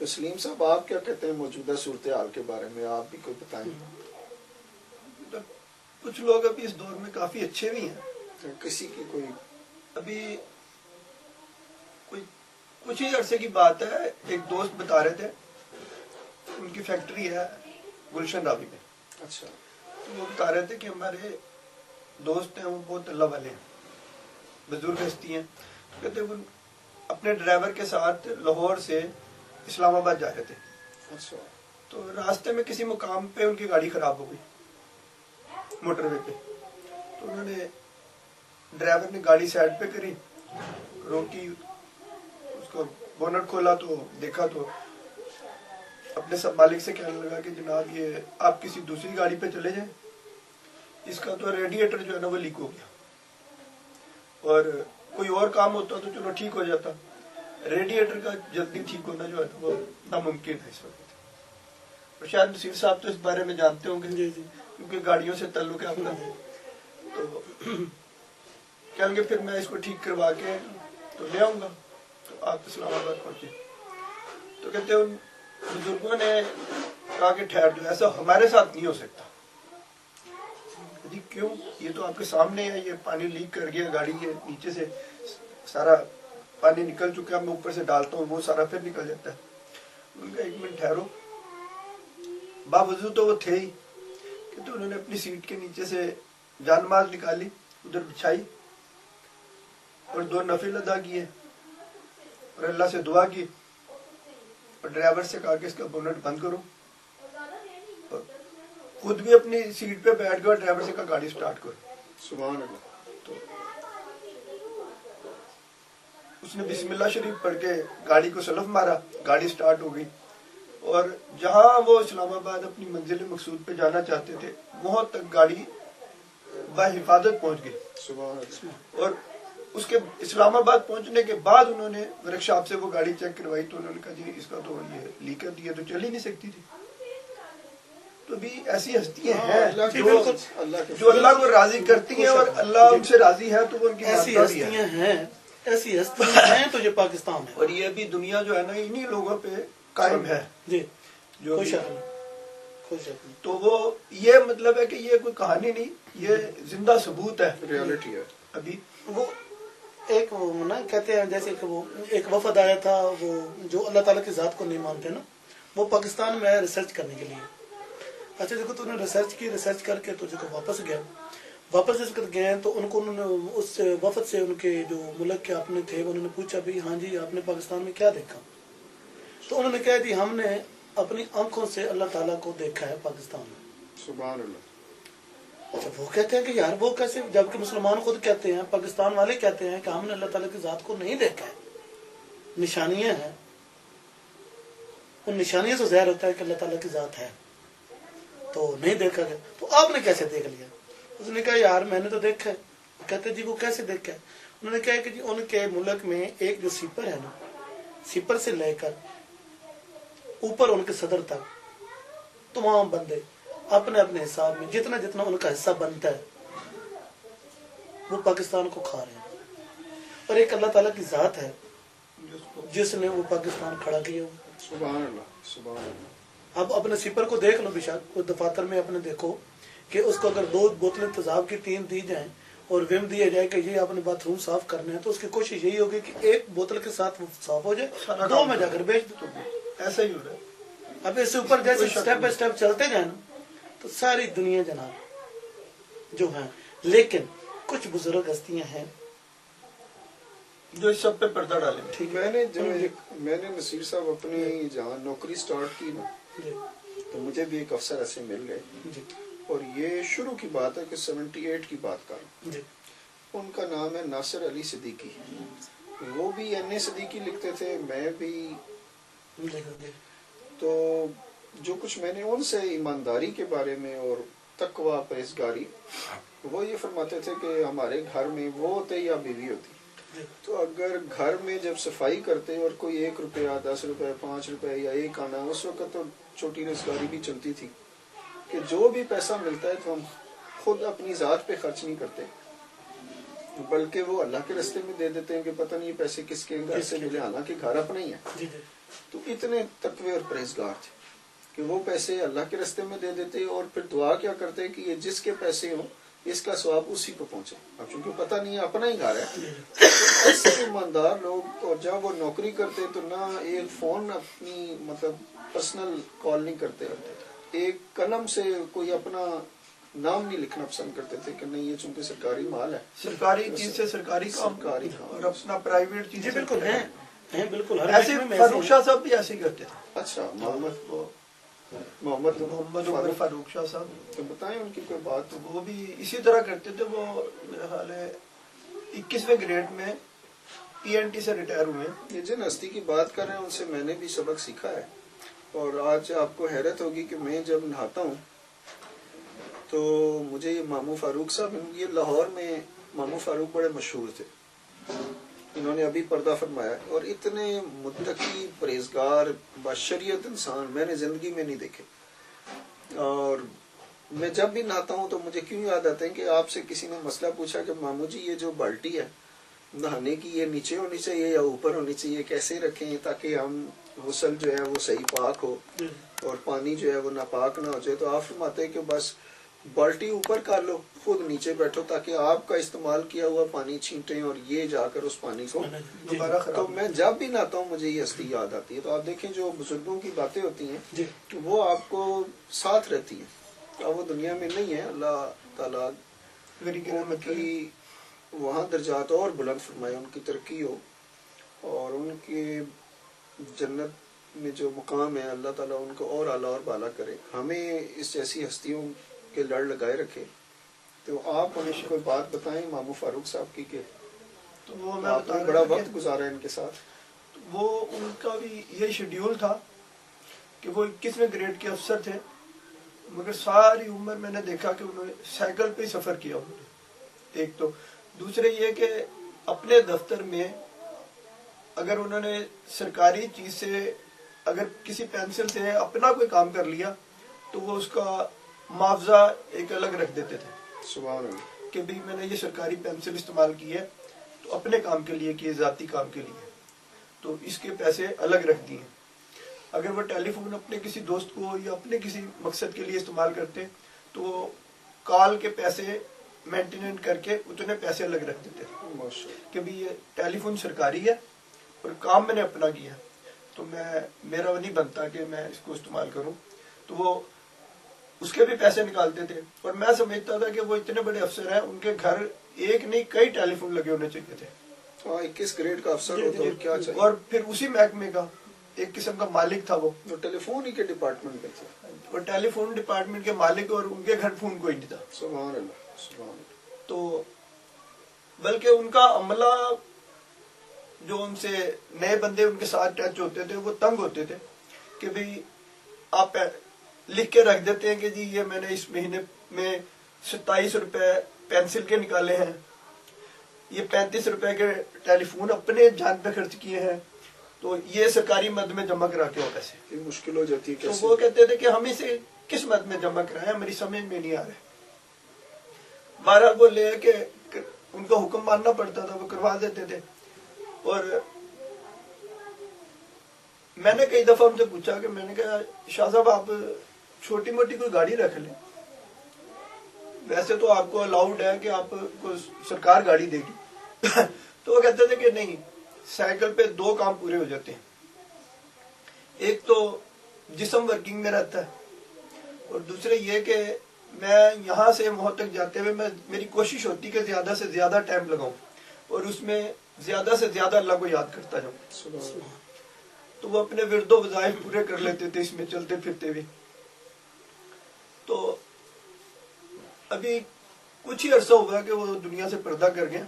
تو سلیم صاحب آپ کیا کہتے ہیں موجودہ صورتحال کے بارے میں؟ آپ بھی کوئی بتائیں. کچھ لوگ ابھی اس دور میں کافی اچھے بھی ہیں. کسی کی کوئی ابھی کوئی کچھ ہی عرصے کی بات ہے، ایک دوست بتا رہے تھے ان کی فیکٹری ہے گلشن راوی میں. اچھا. تو وہ بتا رہے تھے کہ ہمارے دوست ہیں وہ بہت اللہ والے ہیں، بزرگ ہستی ہیں. کہتے وہ اپنے ڈرائیور کے ساتھ لاہور سے اسلام آباد جا رہے تھے. اچھا. تو راستے میں کسی مقام پہ ان کی گاڑی خراب ہو گئی موٹر وے پہ. تو انہوں نے ڈرائیور نے گاڑی سائڈ پہ کری، روکی، اس کو بونٹ کھولا تو دیکھا تو اپنے سب مالک سے کہنے لگا کہ جناب یہ آپ کسی دوسری گاڑی پہ چلے جائیں، اس کا تو ریڈیٹر جو ہے نا وہ لیک ہو گیا. اور کوئی اور کام ہوتا تو چلو ٹھیک ہو جاتا، ریڈیٹر کا جلدی ٹھیک ہونا جو ہے وہ ناممکن ہے اس وقت. اور شاید نصیر صاحب تو اس بارے میں جانتے ہوں گے کیونکہ گاڑیوں سے تعلق ہے آپ کا. تو کہیں گے پھر میں اس کو ٹھیک کروا کے تو لے آؤں گا. تو آپ اسلام آباد پہنچے تو کہتے ان بزرگوں نے کہا کہ ٹھہر جو ایسا ہمارے ساتھ نہیں ہو سکتا. جی کیوں؟ یہ تو آپ کے سامنے ہے، یہ پانی لیک کر گیا، گاڑی یہ نیچے سے سارا پانی نکل چکا ہے، میں اوپر سے ڈالتا ہوں وہ سارا پھر نکل جاتا ہے. ان کا ایک منٹ ٹھہرو. باوضو تو وہ تھے ہی کہ تو انہوں نے اپنی سیٹ کے نیچے سے جان ماز نکالی، ادھر بچھائی اور 2 نفل ادا کیے اور اللہ سے دعا کی اور ڈرائیور سے کہا کہ اس کا بونٹ بند کرو. اور خود بھی اپنی سیٹ پہ بیٹھ گئے اور ڈرائیور سے کہا گاڑی سٹارٹ کرو. سبحان اللہ. تو اس نے بسم اللہ شریف پڑھ کے گاڑی کو سلف مارا، گاڑی سٹارٹ ہو گئی اور جہاں وہ اسلام آباد اپنی منزل مقصود پہ جانا چاہتے تھے وہاں تک گاڑی بحفاظت پہنچ گئی. سبحان اللہ. اور اس کے اسلام آباد پہنچنے کے بعد انہوں نے ورک شاپ سے وہ گاڑی چیک کروائی تو انہوں نے کہا جی اس کا تو یہ لیک ہے، یہ تو چل ہی نہیں سکتی تھی. تو بھی ایسی ہستیاں ہیں جو اللہ کو راضی کرتی ہیں اور اللہ ان سے راضی ہے تو وہ ان کی ایسی ہستیاں ہیں، ایسی ہستیاں ہیں تو یہ پاکستان ہے. اور یہ بھی دنیا جو ہے نا انہی لوگوں پہ قائم ہے. جی جو خوش خوش. تو وہ یہ مطلب ہے کہ یہ کوئی کہانی نہیں، یہ زندہ ثبوت ہے، ریالٹی ہے. ابھی وہ ایک نا کہتے ہیں جیسے کہ وہ ایک وفد آیا تھا وہ جو اللہ تعالیٰ کی ذات کو نہیں مانتے نا، وہ پاکستان میں آیا ریسرچ کرنے کے لیے. اچھا دیکھو تو انہوں نے ریسرچ کی، ریسرچ کر کے تو جو واپس گیا، واپس جس وقت گئے تو ان کو انہوں نے اس وفد سے ان کے جو ملک کے اپنے تھے انہوں نے پوچھا بھی ہاں جی آپ نے پاکستان میں کیا دیکھا؟ تو انہوں نے کہا جی ہم نے اپنی آنکھوں سے اللہ تعالیٰ کو دیکھا ہے پاکستان میں. سبحان اللہ. اچھا وہ کہتے ہیں کہ یار وہ کیسے، جبکہ مسلمان خود کہتے ہیں، پاکستان والے کہتے ہیں کہ ہم نے اللہ تعالیٰ کی ذات کو نہیں دیکھا ہے، نشانیاں ہیں، ان نشانیوں سے ظاہر ہوتا ہے کہ اللہ تعالیٰ کی ذات ہے، تو نہیں دیکھا گیا. تو آپ نے کیسے دیکھ لیا؟ اس نے کہا یار میں نے تو دیکھا ہے. کہتے جی وہ کیسے دیکھا ہے؟ انہوں نے کہا کہ جی ان کے ملک میں ایک جو سپر ہے نا، سپر سے لے کر اوپر ان کے صدر تک تمام بندے اپنے اپنے حساب میں جتنا جتنا ان کا حصہ بنتا ہے وہ پاکستان کو کھا رہے ہیں. اور ایک اللہ تعالیٰ کی ذات ہے جس نے وہ پاکستان کھڑا کیا. سبحان اللہ. سبحان اللہ. اب اپنے سپر کو دیکھ لو بشاک دفاتر میں اپنے دیکھو کہ اس کو اگر 2 بوتلیں تیزاب کی 3 دی جائیں اور وم دیا جائے کہ یہ اپنے باتھ روم صاف کرنا ہے تو اس کی کوشش یہی ہوگی کہ 1 بوتل کے ساتھ وہ صاف ہو جائے، 2 میں جا کر بیچ دو. ایسا ہی ہو رہا ہے. اب اس سے اوپر جیسے سٹیپ بائی سٹیپ چلتے جائیں تو ساری دنیا جناب جو ہیں، لیکن کچھ بزرگ ہستیاں ہیں جو اس سب پہ پردہ ڈالیں. ٹھیک. میں نے نصیر صاحب اپنی جہاں نوکری سٹارٹ کی نا تو مجھے بھی ایک افسر ایسے مل گئے اور یہ شروع کی بات ہے کہ 78 کی بات کر رہا ہوں. ان کا نام ہے ناصر علی صدیقی. وہ بھی این اے صدیقی لکھتے تھے، میں بھی. تو جو کچھ میں نے ان سے ایمانداری کے بارے میں اور تقوی پرہیزگاری، وہ یہ فرماتے تھے کہ ہمارے گھر میں وہ ہوتے یا بیوی ہوتی تو اگر گھر میں جب صفائی کرتے اور کوئی 1 روپیہ 10 روپے 5 روپے یا 1 آنا، اس وقت تو چھوٹی روزگاری بھی چلتی تھی کہ جو بھی پیسہ ملتا ہے تو ہم خود اپنی ذات پہ خرچ نہیں کرتے بلکہ وہ اللہ کے رستے میں دے دیتے ہیں کہ پتہ نہیں یہ پیسے کس کے گھر سے ملے، حالانکہ گھر اپنا ہی ہے. تو اتنے تقوی اور پرہیزگار تھے کہ وہ پیسے اللہ کے راستے میں دے دیتے اور پھر دعا کیا کرتے کہ یہ جس کے پیسے ہوں اس کا ثواب اسی کو پہنچے. اب چونکہ پتہ نہیں ہے اپنا ہی گھر ہے تو ایسے ایماندار لوگ. اور جب وہ نوکری کرتے تو نہ ایک فون اپنی مطلب پرسنل کال نہیں کرتے, ایک قلم سے کوئی اپنا نام نہیں لکھنا پسند کرتے تھے کہ نہیں یہ چونکہ سرکاری مال ہے, سرکاری چیز سے سرکاری کام سرکاری کام. اور اپنا پرائیویٹ چیز. بالکل ہیں بالکل ایسے فاروق شاہ صاحب بھی ایسے ہی کرتے تھے. اچھا محمد عمر فاروق شاہ صاحب تو بتائیں ان کی کوئی بات. وہ بھی اسی طرح کرتے تھے. وہ میرا خیال ہے 21ویں گریڈ میں PNT سے ریٹائر ہوئے ہیں. یہ جن ہستی کی بات کر رہے ہیں ان سے میں نے بھی سبق سیکھا ہے. اور آج آپ کو حیرت ہوگی کہ میں جب نہاتا ہوں تو مجھے یہ مامو فاروق صاحب, یہ لاہور میں مامو فاروق بڑے مشہور تھے, انہوں نے ابھی پردہ فرمایا, اور اتنے متقی پرہیزگار بشریت انسان میں نے زندگی میں نہیں دیکھے. اور میں جب بھی نہاتا ہوں تو مجھے کیوں یاد آتے ہیں کہ آپ سے کسی نے مسئلہ پوچھا کہ مامو جی یہ جو بالٹی ہے نہانے کی یہ نیچے ہونی چاہیے یا اوپر ہونی چاہیے, کیسے رکھیں تاکہ ہم غسل جو ہے وہ صحیح پاک ہو اور پانی جو ہے وہ ناپاک نہ ہو جائے. تو آپ فرماتے ہیں کہ بس بالٹی اوپر کر لو, خود نیچے بیٹھو تاکہ آپ کا استعمال کیا ہوا پانی چھینٹیں اور یہ جا کر اس پانی کو دوبارہ. تو میں جب بھی نہاتا ہوں مجھے یہ ہستی یاد آتی ہے. تو آپ دیکھیں جو بزرگوں کی باتیں ہوتی ہیں وہ آپ کو ساتھ رہتی ہیں. اب وہ دنیا میں نہیں ہے, اللہ تعالیٰ ان کی وہاں درجات اور بلند فرمائے, ان کی ترقی ہو اور ان کے جنت میں جو مقام ہے اللہ تعالیٰ ان کو اور اعلیٰ اور بالا کرے. ہمیں اس جیسی ہستیوں کے لڑ لگائے رکھے. تو آپ ہمیں کوئی بات بتائیں مامو فاروق صاحب کی کہ تو وہ میں آپ نے بڑا وقت گزارا ہے ان کے ساتھ. وہ ان کا بھی یہ شیڈیول تھا کہ وہ 21ویں گریڈ کے افسر تھے, مگر ساری عمر میں نے دیکھا کہ انہوں نے سائیکل پہ ہی سفر کیا. انہوں نے ایک تو دوسرے یہ کہ اپنے دفتر میں اگر انہوں نے سرکاری چیز سے اگر کسی پینسل سے اپنا کوئی کام کر لیا تو وہ اس کا معاوضہ ایک الگ رکھ دیتے تھے. سبحان اللہ. کہ بھی میں نے یہ سرکاری پینسل استعمال کی ہے تو اپنے کام کے لیے کی, ذاتی کام کے لیے, تو اس کے پیسے الگ رکھ دیے. اگر وہ ٹیلی فون اپنے کسی دوست کو یا اپنے کسی مقصد کے لیے استعمال کرتے تو وہ کال کے پیسے مینٹیننٹ کر کے اتنے پیسے الگ رکھ دیتے تھے کہ بھی یہ ٹیلی فون سرکاری ہے اور کام میں نے اپنا کیا تو میرا وہ نہیں بنتا کہ میں اس کو استعمال کروں. تو وہ اس کے بھی پیسے نکالتے تھے. اور میں سمجھتا تھا کہ وہ اتنے بڑے افسر ہیں, ان کے گھر ایک نہیں کئی ٹیلی فون لگے ہونے چاہیے تھے. 21 گریڈ کا افسر ہوتا اور کیا چاہیے. اور پھر اسی محکمے کا ایک قسم کا مالک تھا. وہ ٹیلی فون ہی کے ڈپارٹمنٹ میں تھے, اور ٹیلی فون ڈپارٹمنٹ کے مالک, اور ان کے گھر فون کوئی نہیں تھا. سبحان اللہ سبحان اللہ. تو بلکہ ان کا عملہ جو ان سے نئے بندے ان کے ساتھ ٹچ ہوتے تھے وہ تنگ ہوتے تھے کہ بھئی آپ لکھ کے رکھ دیتے ہیں کہ جی یہ میں نے اس مہینے میں 27 روپے پینسل کے نکالے ہیں, یہ 35 روپے کے ٹیلی فون اپنے جان پہ خرچ کیے ہیں, تو یہ سرکاری مد میں جمع کرا کے ہو پیسے. مشکل ہو جاتی ہے. تو وہ کہتے تھے کہ ہم اسے کس مد میں جمع کرائیں, ہماری سمجھ میں نہیں آ رہا. بہرحال وہ لے کہ ان کا حکم ماننا پڑتا تھا, وہ کروا دیتے تھے. اور میں نے کئی دفعہ ان سے پوچھا کہ میں نے کہا شاہ صاحب آپ چھوٹی موٹی کوئی گاڑی رکھ لیں, ویسے تو آپ کو الاؤڈ ہے کہ آپ کو سرکار گاڑی دے گی. تو وہ کہتے تھے کہ نہیں, سائیکل پہ 2 کام پورے ہو جاتے ہیں. ایک تو جسم ورکنگ میں رہتا ہے, اور دوسرے یہ کہ میں یہاں سے وہاں تک جاتے ہوئے میری کوشش ہوتی کہ زیادہ سے زیادہ ٹائم لگاؤں اور اس میں زیادہ سے زیادہ اللہ کو یاد کرتا جاؤں. تو وہ اپنے ورد و وظائف پورے کر لیتے تھے اس میں چلتے پھرتے بھی. تو ابھی کچھ ہی عرصہ ہوا کہ وہ دنیا سے پردہ کر گئے.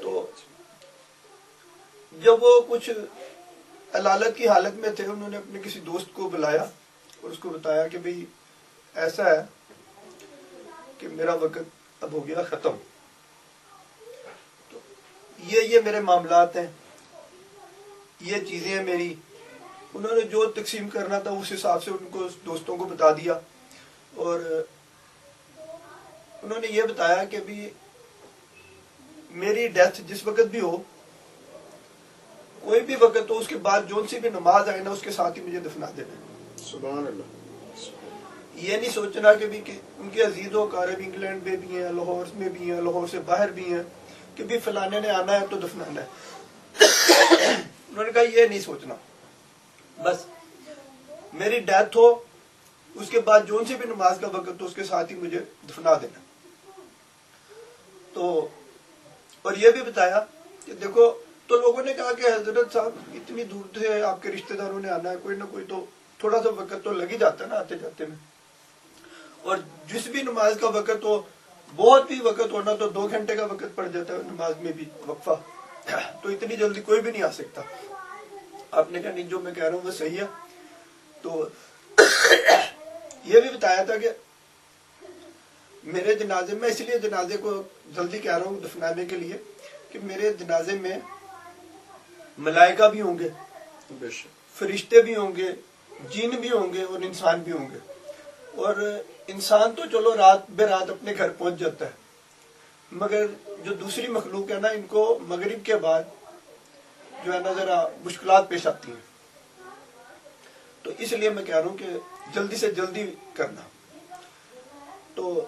تو جب وہ کچھ علالت کی حالت میں تھے, انہوں نے اپنے کسی دوست کو بلایا اور اس کو بتایا کہ بھئی ایسا ہے کہ میرا وقت اب ہو گیا ختم, تو یہ میرے معاملات ہیں, یہ چیزیں ہیں میری. انہوں نے جو تقسیم کرنا تھا اس حساب سے ان کو دوستوں کو بتا دیا, اور انہوں نے یہ بتایا کہ بھی میری ڈیتھ جس وقت بھی ہو کوئی بھی وقت ہو اس کے بعد جو سی بھی نماز آئے نا اس کے ساتھ ہی مجھے دفنا دینا. سبحان اللہ. یہ نہیں سوچنا کہ بھی کہ ان کے عزیز و اقارب انگلینڈ میں بھی ہیں, لاہور میں بھی ہیں, لاہور سے باہر بھی ہیں, کہ بھی فلانے نے آنا ہے تو دفنانا ہے. انہوں نے کہا یہ نہیں سوچنا, بس میری ڈیتھ ہو اس کے بعد جو سی بھی نماز کا وقت ہو اس کے ساتھ ہی مجھے دفنا دینا. تو اور یہ بھی بتایا کہ دیکھو, تو لوگوں نے کہا کہ حضرت صاحب اتنی دور سے آپ کے رشتہ داروں نے آنا ہے, کوئی نہ کوئی تو تھوڑا سا وقت تو لگ ہی جاتا ہے نا آتے جاتے میں, اور جس بھی نماز کا وقت ہو, بہت بھی وقت ہونا تو 2 گھنٹے کا وقت پڑ جاتا ہے نماز میں بھی وقفہ, تو اتنی جلدی کوئی بھی نہیں آ سکتا. آپ نے کہا نہیں جو میں کہہ رہا ہوں وہ صحیح ہے. تو یہ بھی بتایا تھا کہ میرے جنازے میں, اس لیے جنازے کو جلدی کہہ رہا ہوں دفنانے کے لیے, کہ میرے جنازے میں ملائکہ بھی ہوں گے, فرشتے بھی ہوں گے, جن بھی ہوں گے اور انسان بھی ہوں گے. اور انسان تو چلو رات بے رات اپنے گھر پہنچ جاتا ہے, مگر جو دوسری مخلوق ہے نا ان کو مغرب کے بعد جو ہے نا ذرا مشکلات پیش آتی ہیں. تو اس لیے میں کہہ رہا ہوں کہ جلدی سے جلدی کرنا. تو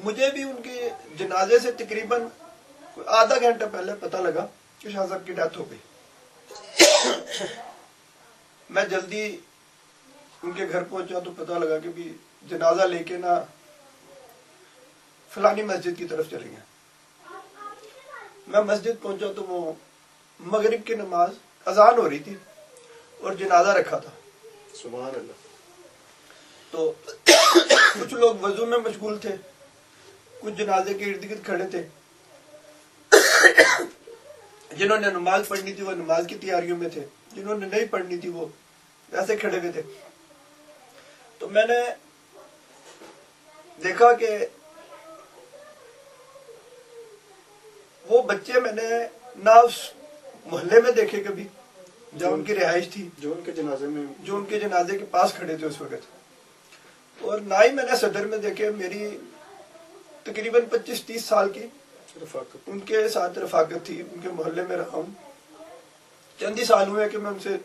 مجھے بھی ان کے جنازے سے تقریباً آدھا گھنٹہ پہلے پتہ لگا کہ شاہ صاحب کی ڈیتھ ہو گئی. میں جلدی ان کے گھر پہنچا تو پتہ لگا کہ بھی جنازہ لے کے نا فلانی مسجد کی طرف چلے گئے. میں مسجد پہنچا تو وہ مغرب کی نماز اذان ہو رہی تھی اور جنازہ رکھا تھا. سبحان اللہ. تو کچھ لوگ وضو میں مشغول تھے, کچھ جنازے کے ارد گرد کھڑے تھے, جنہوں نے نماز پڑھنی تھی وہ نماز کی تیاریوں میں تھے, جنہوں نے نہیں پڑھنی تھی وہ ایسے کھڑے ہوئے تھے. تو میں نے دیکھا کہ وہ بچے میں نے نہ اس محلے میں دیکھے کبھی جہاں ان کی رہائش تھی, جو ان کے جنازے کے پاس کھڑے تھے اس وقت, اور نہ ہی میں نے صدر میں دیکھے. میری تقریباً 25-30 سال کی ان کے ساتھ رفاقت تھی, ان کے محلے میں رہا ہوں. چند ہی سال ہوئے کہ میں ان سے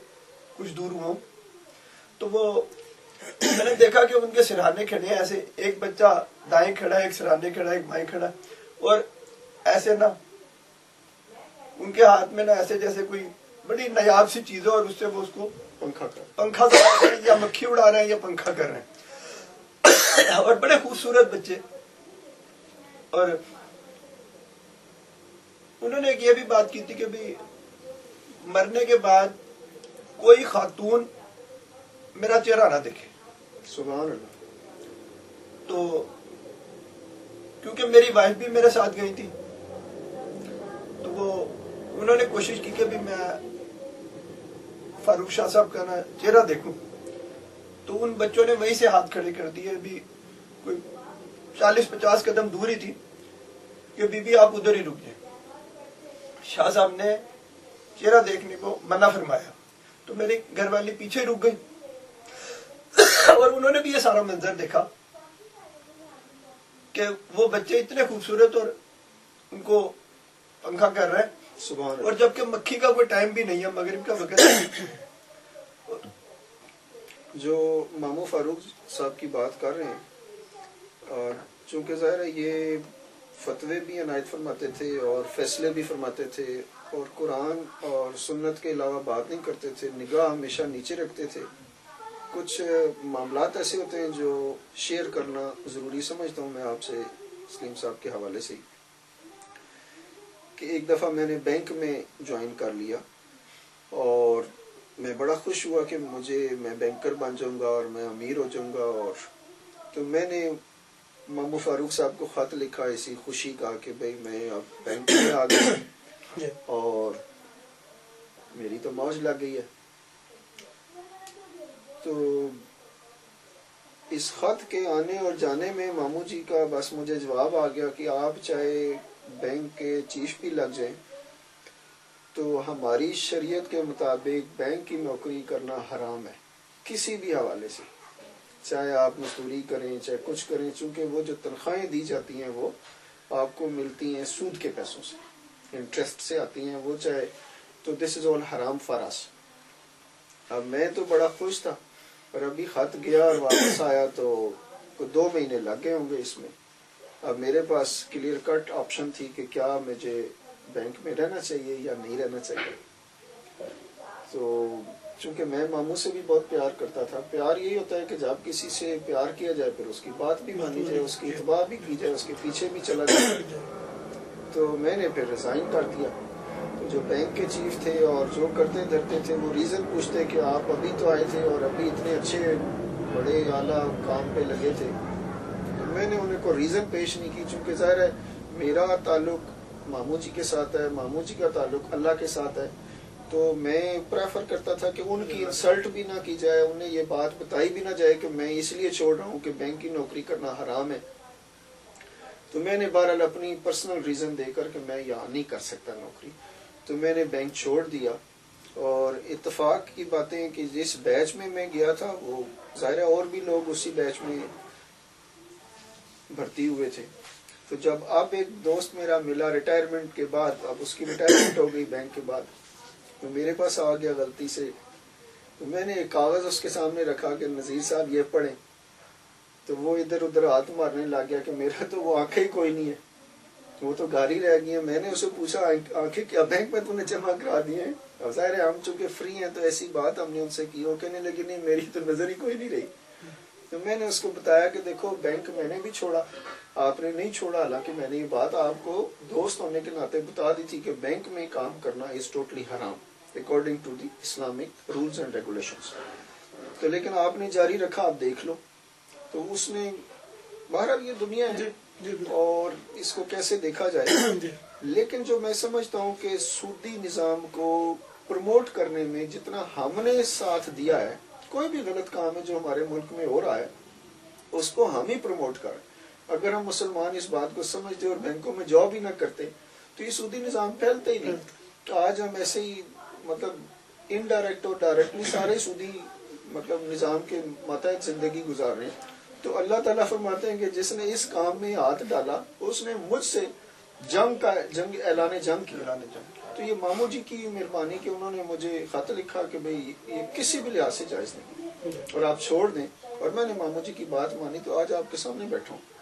کچھ دور ہوا ہوں. تو وہ میں نے دیکھا کہ ان کے سرہانے کھڑے ہیں ایسے, ایک بچہ دائیں کھڑا ہے, ایک سرہانے کھڑا ہے, ایک بائیں کھڑا ہے, اور ایسے نا ان کے ہاتھ میں نا ایسے جیسے کوئی بڑی نایاب سی چیز ہے, اور اس سے وہ اس کو پنکھا کر رہے ہیں, یا مکھی اڑا رہے ہیں یا پنکھا کر رہے ہیں. اور بڑے خوبصورت بچے. اور انہوں نے یہ بھی بات کی تھی کہ بھی مرنے کے بعد کوئی خاتون میرا چہرہ نہ دیکھے. سبحان اللہ. تو کیونکہ میری وائف بھی میرے ساتھ گئی تھی, تو وہ انہوں نے کوشش کی کہ بھی میں فاروق شاہ صاحب کا نا چہرہ دیکھوں. تو ان بچوں نے وہیں سے ہاتھ کھڑے کر دیے, بھی کوئی 40-50 قدم دور ہی تھی, کہ بی بی آپ ادھر ہی رک جائیں. شاہ صاحب نے چہرہ دیکھنے کو منع فرمایا, تو میری گھر والی پیچھے رک گئی, اور انہوں نے بھی یہ سارا منظر دیکھا کہ وہ بچے اتنے خوبصورت اور ان کو پنکھا کر رہے ہیں, اور جبکہ مکھی کا کوئی ٹائم بھی نہیں ہے, مغرب کا وقت ہے. جو مامو فاروق صاحب کی بات کر رہے ہیں, چونکہ ظاہر ہے یہ فتوے بھی عنایت فرماتے تھے اور فیصلے بھی فرماتے تھے, اور قرآن اور سنت کے علاوہ بات نہیں کرتے تھے, نگاہ ہمیشہ نیچے رکھتے تھے. کچھ معاملات ایسے ہوتے ہیں جو شیئر کرنا ضروری سمجھتا ہوں میں آپ سے سلیم صاحب کے حوالے سے, کہ ایک دفعہ میں نے بینک میں جوائن کر لیا, اور میں بڑا خوش ہوا کہ میں بینکر بن جاؤں گا اور میں امیر ہو جاؤں گا. اور تو میں نے مامو فاروق صاحب کو خط لکھا اسی خوشی کا کہ بھئی میں اب بینک میں آ گیا اور میری تو موج لگ گئی ہے. تو اس خط کے آنے اور جانے میں مامو جی کا بس مجھے جواب آ گیا کہ آپ چاہے بینک کے چیف بھی لگ جائیں تو ہماری شریعت کے مطابق بینک کی نوکری کرنا حرام ہے کسی بھی حوالے سے, چاہے آپ مزدوری کریں چاہے کچھ کریں, چونکہ وہ جو تنخواہیں دی جاتی ہیں وہ آپ کو ملتی ہیں سود کے پیسوں سے. انٹرسٹ سے آتی ہیں وہ چاہے تو دس از آل حرام فار اس. اب میں تو بڑا خوش تھا پر ابھی خط گیا اور واپس آیا تو 2 مہینے لگ گئے ہوں گے اس میں. اب میرے پاس کلیئر کٹ آپشن تھی کہ کیا مجھے بینک میں رہنا چاہیے یا نہیں رہنا چاہیے. تو چونکہ میں ماموں سے بھی بہت پیار کرتا تھا. پیار یہی ہوتا ہے کہ جب کسی سے پیار کیا جائے پھر اس کی بات بھی مانی جائے, اس کی اتباع بھی کی جائے, اس کے پیچھے بھی چلا جائے. تو میں نے پھر ریزائن کر دیا. تو جو بینک کے چیف تھے اور جو کرتے دھرتے تھے وہ ریزن پوچھتے کہ آپ ابھی تو آئے تھے اور ابھی اتنے اچھے بڑے اعلیٰ کام پہ لگے تھے. تو میں نے انہیں کو ریزن پیش نہیں کی چونکہ ظاہر ہے میرا تعلق ماموں جی کے ساتھ ہے, ماموں جی کا تعلق اللہ کے ساتھ ہے. تو میں پریفر کرتا تھا کہ ان کی انسلٹ بھی نہ کی جائے, انہیں یہ بات بتائی بھی نہ جائے کہ میں اس لیے چھوڑ رہا ہوں کہ بینک کی نوکری کرنا حرام ہے. تو میں نے بہرحال اپنی پرسنل ریزن دے کر کہ میں یہاں نہیں کر سکتا نوکری, تو میں نے بینک چھوڑ دیا. اور اتفاق کی باتیں کہ جس بیچ میں گیا تھا وہ ظاہر ہے اور بھی لوگ اسی بیچ میں بھرتی ہوئے تھے. تو جب اب ایک دوست میرا ملا ریٹائرمنٹ کے بعد, اب اس کی ریٹائرمنٹ ہو گئی بینک کے بعد, تو میرے پاس آ گیا غلطی سے. تو میں نے ایک کاغذ اس کے سامنے رکھا کہ نذیر صاحب یہ پڑھیں. تو وہ ادھر ادھر ہاتھ مارنے لگ گیا کہ میرا تو وہ آنکھیں ہی کوئی نہیں ہے, وہ تو گاری رہ گئی ہیں. میں نے اسے پوچھا آنکھیں کیا بینک میں تم نے جمع کرا دی ہیں؟ اب ظاہر ہے ہم چونکہ فری ہیں تو ایسی بات ہم نے ان سے کی. وہ کہنے لگی نہیں میری تو نظر ہی کوئی نہیں رہی. تو میں نے اس کو بتایا کہ دیکھو بینک میں نے بھی چھوڑا, آپ نے نہیں چھوڑا. حالانکہ میں نے یہ بات آپ کو دوست ہونے کے ناطے بتا دی تھی کہ بینک میں کام کرنا از ٹوٹلی حرام according to the Islamic rules and regulations. تو لیکن آپ نے جاری رکھا, آپ دیکھ لو. تو اس نے بہرحال یہ دنیا ہے اور اس کو کیسے دیکھا جائے. لیکن جو میں سمجھتا ہوں کہ سودی نظام کو پروموٹ کرنے میں جتنا ہم نے ساتھ دیا ہے, کوئی بھی غلط کام ہے جو ہمارے ملک میں ہو رہا ہے اس کو ہم ہی پروموٹ کریں. اگر ہم مسلمان اس بات کو سمجھتے اور بینکوں میں جاب ہی نہ کرتے تو یہ سودی نظام پھیلتے ہی نہیں. آج ہم ایسے ہی مطلب انڈائریکٹ اور ڈائریکٹلی سارے سودی مطلب نظام کے ماتحت زندگی گزار رہے ہیں. تو اللہ تعالیٰ فرماتے ہیں کہ جس نے اس کام میں ہاتھ ڈالا اس نے مجھ سے جنگ اعلان جنگ کیا. تو یہ ماموں جی کی مہربانی کہ انہوں نے مجھے خط لکھا کہ بھئی یہ کسی بھی لحاظ سے جائز نہیں اور آپ چھوڑ دیں, اور میں نے ماموں جی کی بات مانی تو آج آپ کے سامنے بیٹھا ہوں.